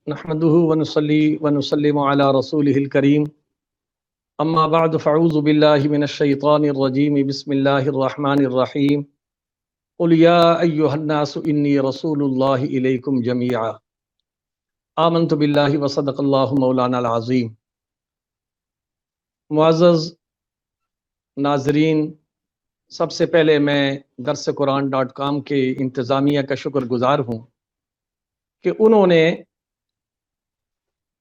نحمده ونصلي ونسلم على رسوله الكريم اما بعد فاعوذ بالله من الشيطان الرجيم بسم الله الرحمن الرحيم قل يا ايها الناس اني رسول الله اليكم جميعا آمنت بالله وصدق الله مولانا العظيم۔ معزز ناظرین، سب سے پہلے میں درسقرآن.com کے انتظامیہ کا شکر گزار ہوں کہ انہوں نے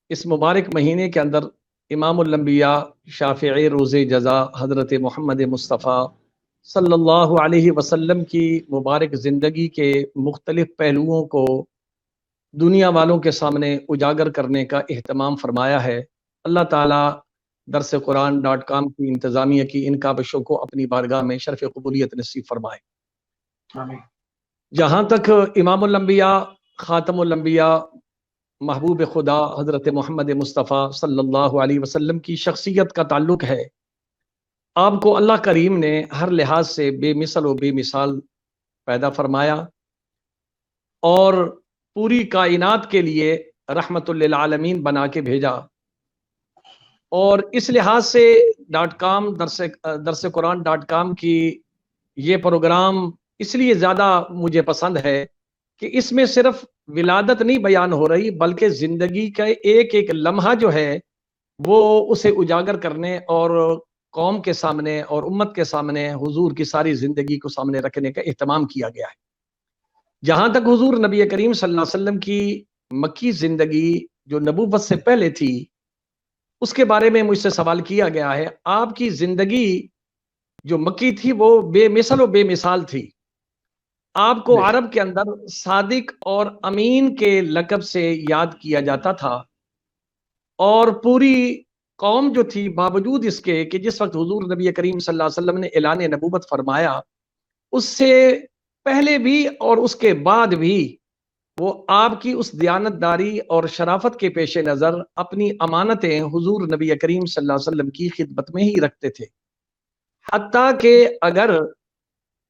اس مبارک مہینے کے اندر امام الانبیاء شافعی روز جزا حضرت محمد مصطفیٰ صلی اللہ علیہ وسلم کی مبارک زندگی کے مختلف پہلوؤں کو دنیا والوں کے سامنے اجاگر کرنے کا اہتمام فرمایا ہے۔ اللہ تعالیٰ درسقرآن.com کی انتظامیہ کی ان کاوشوں کو اپنی بارگاہ میں شرف قبولیت نصیب فرمائے۔ آمین۔ جہاں تک امام الانبیاء خاتم الانبیاء محبوب خدا حضرت محمد مصطفیٰ صلی اللہ علیہ وسلم کی شخصیت کا تعلق ہے، آپ کو اللہ کریم نے ہر لحاظ سے بے مثل و بے مثال پیدا فرمایا اور پوری کائنات کے لیے رحمت للعالمین بنا کے بھیجا، اور اس لحاظ سے درسقرآن.com کی یہ پروگرام اس لیے زیادہ مجھے پسند ہے کہ اس میں صرف ولادت نہیں بیان ہو رہی، بلکہ زندگی کا ایک ایک لمحہ جو ہے وہ اسے اجاگر کرنے اور قوم کے سامنے اور امت کے سامنے حضور کی ساری زندگی کو سامنے رکھنے کا اہتمام کیا گیا ہے۔ جہاں تک حضور نبی کریم صلی اللہ علیہ وسلم کی مکی زندگی جو نبوت سے پہلے تھی، اس کے بارے میں مجھ سے سوال کیا گیا ہے۔ آپ کی زندگی جو مکی تھی وہ بے مثل و بے مثال تھی۔ آپ کو عرب کے اندر صادق اور امین کے لقب سے یاد کیا جاتا تھا، اور پوری قوم جو تھی باوجود اس کے کہ جس وقت حضور نبی کریم صلی اللہ علیہ وسلم نے اعلان نبوت فرمایا، اس سے پہلے بھی اور اس کے بعد بھی وہ آپ کی اس دیانتداری اور شرافت کے پیش نظر اپنی امانتیں حضور نبی کریم صلی اللہ علیہ وسلم کی خدمت میں ہی رکھتے تھے، حتیٰ کہ اگر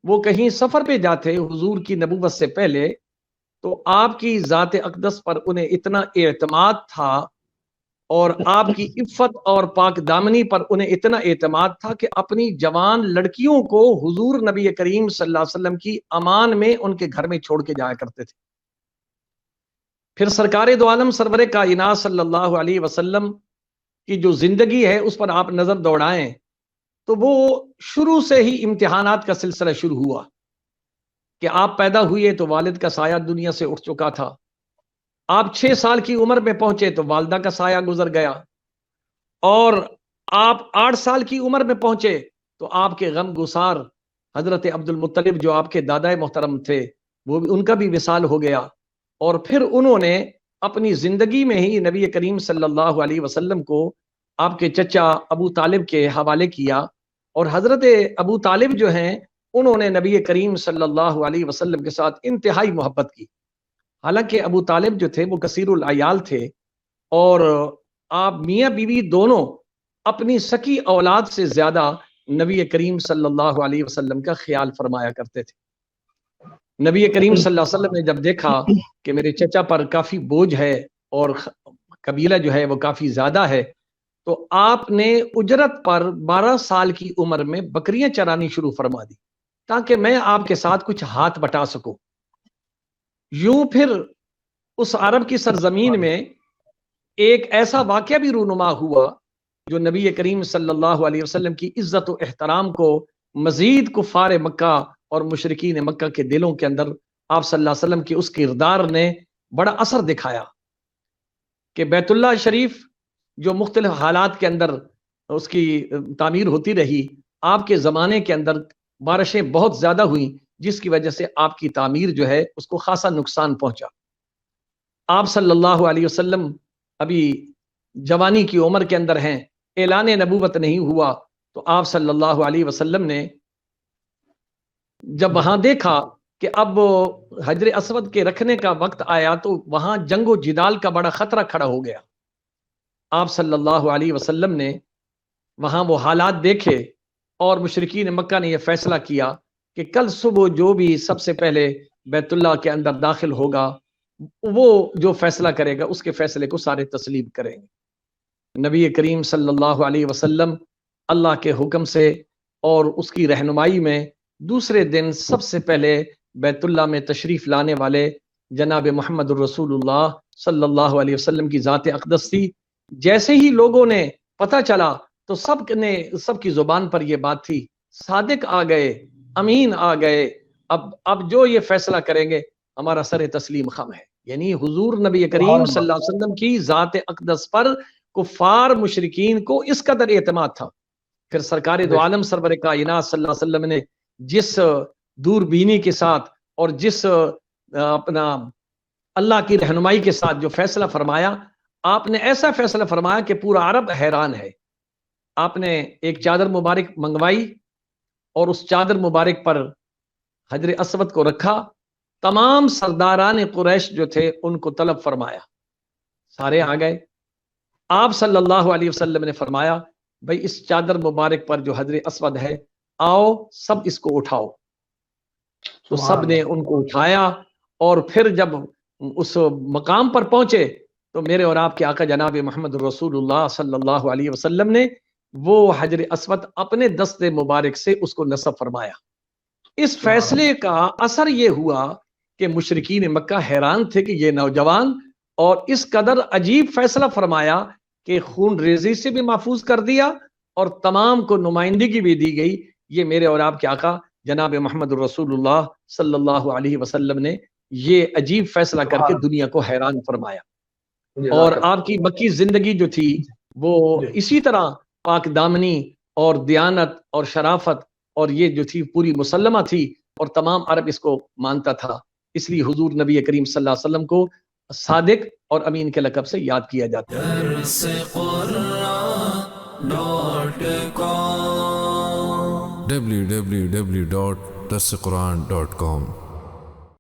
وہ کہیں سفر پہ جاتے حضور کی نبوت سے پہلے تو آپ کی ذات اقدس پر انہیں اتنا اعتماد تھا، اور آپ کی عفت اور پاک دامنی پر انہیں اتنا اعتماد تھا کہ اپنی جوان لڑکیوں کو حضور نبی کریم صلی اللہ علیہ وسلم کی امان میں ان کے گھر میں چھوڑ کے جایا کرتے تھے۔ پھر سرکار دو عالم سرور کائنات صلی اللہ علیہ وسلم کی جو زندگی ہے اس پر آپ نظر دوڑائیں تو وہ شروع سے ہی امتحانات کا سلسلہ شروع ہوا کہ آپ پیدا ہوئے تو والد کا سایہ دنیا سے اٹھ چکا تھا، آپ 6 سال کی عمر میں پہنچے تو والدہ کا سایہ گزر گیا، اور آپ 8 سال کی عمر میں پہنچے تو آپ کے غم گسار حضرت عبد المطلب جو آپ کے دادا محترم تھے وہ بھی ان کا بھی وصال ہو گیا، اور پھر انہوں نے اپنی زندگی میں ہی نبی کریم صلی اللہ علیہ وسلم کو آپ کے چچا ابو طالب کے حوالے کیا، اور حضرت ابو طالب جو ہیں انہوں نے نبی کریم صلی اللہ علیہ وسلم کے ساتھ انتہائی محبت کی۔ حالانکہ ابو طالب جو تھے وہ کثیر العیال تھے، اور آپ میاں بیوی دونوں اپنی سکی اولاد سے زیادہ نبی کریم صلی اللہ علیہ وسلم کا خیال فرمایا کرتے تھے۔ نبی کریم صلی اللہ علیہ وسلم نے جب دیکھا کہ میرے چچا پر کافی بوجھ ہے اور قبیلہ جو ہے وہ کافی زیادہ ہے، تو آپ نے اجرت پر 12 سال کی عمر میں بکریاں چرانی شروع فرما دی تاکہ میں آپ کے ساتھ کچھ ہاتھ بٹا سکوں۔ یوں پھر اس عرب کی سرزمین میں ایک ایسا واقعہ بھی رونما ہوا جو نبی کریم صلی اللہ علیہ وسلم کی عزت و احترام کو مزید کفار مکہ اور مشرکین مکہ کے دلوں کے اندر آپ صلی اللہ علیہ وسلم کے اس کردار نے بڑا اثر دکھایا کہ بیت اللہ شریف جو مختلف حالات کے اندر اس کی تعمیر ہوتی رہی، آپ کے زمانے کے اندر بارشیں بہت زیادہ ہوئیں جس کی وجہ سے آپ کی تعمیر جو ہے اس کو خاصا نقصان پہنچا۔ آپ صلی اللہ علیہ وسلم ابھی جوانی کی عمر کے اندر ہیں، اعلان نبوت نہیں ہوا، تو آپ صلی اللہ علیہ وسلم نے جب وہاں دیکھا کہ اب حجر اسود کے رکھنے کا وقت آیا تو وہاں جنگ و جدال کا بڑا خطرہ کھڑا ہو گیا۔ آپ صلی اللہ علیہ وسلم نے وہاں وہ حالات دیکھے، اور مشرکین مکہ نے یہ فیصلہ کیا کہ کل صبح جو بھی سب سے پہلے بیت اللہ کے اندر داخل ہوگا وہ جو فیصلہ کرے گا اس کے فیصلے کو سارے تسلیم کریں گے۔ نبی کریم صلی اللہ علیہ وسلم اللہ کے حکم سے اور اس کی رہنمائی میں دوسرے دن سب سے پہلے بیت اللہ میں تشریف لانے والے جناب محمد الرسول اللہ صلی اللہ علیہ وسلم کی ذات اقدس تھی۔ جیسے ہی لوگوں نے پتہ چلا تو سب کی زبان پر یہ بات تھی، صادق آ گئے، امین آ گئے، اب جو یہ فیصلہ کریں گے ہمارا سر تسلیم خم ہے۔ یعنی حضور نبی کریم صلی اللہ علیہ وسلم کی ذات اقدس پر کفار مشرکین کو اس قدر اعتماد تھا۔ پھر سرکار دو عالم سرور کائنات صلی اللہ علیہ وسلم نے جس دوربینی کے ساتھ اور جس اپنا اللہ کی رہنمائی کے ساتھ جو فیصلہ فرمایا، آپ نے ایسا فیصلہ فرمایا کہ پورا عرب حیران ہے۔ آپ نے ایک چادر مبارک منگوائی اور اس چادر مبارک پر حجر اسود کو رکھا، تمام سرداران قریش جو تھے ان کو طلب فرمایا، سارے آ گئے۔ آپ صلی اللہ علیہ وسلم نے فرمایا بھئی اس چادر مبارک پر جو حجر اسود ہے، آؤ سب اس کو اٹھاؤ۔ تو سب نے ان کو اٹھایا، اور پھر جب اس مقام پر پہنچے تو میرے اور آپ کے آقا جناب محمد رسول اللہ صلی اللہ علیہ وسلم نے وہ حجر اسود اپنے دست مبارک سے اس کو نصب فرمایا۔ اس فیصلے کا اثر یہ ہوا کہ مشرکین مکہ حیران تھے کہ یہ نوجوان، اور اس قدر عجیب فیصلہ فرمایا کہ خون ریزی سے بھی محفوظ کر دیا اور تمام کو نمائندگی بھی دی گئی۔ یہ میرے اور آپ کے آقا جناب محمد رسول اللہ صلی اللہ علیہ وسلم نے یہ عجیب فیصلہ کر کے دنیا کو حیران فرمایا۔ اور آپ کی مکی زندگی جو تھی وہ اسی طرح پاک دامنی اور دیانت اور شرافت اور یہ جو تھی پوری مسلمہ تھی، اور تمام عرب اس کو مانتا تھا۔ اس لیے حضور نبی کریم صلی اللہ علیہ وسلم کو صادق اور امین کے لقب سے یاد کیا جاتا ہے۔ www.darsequran.com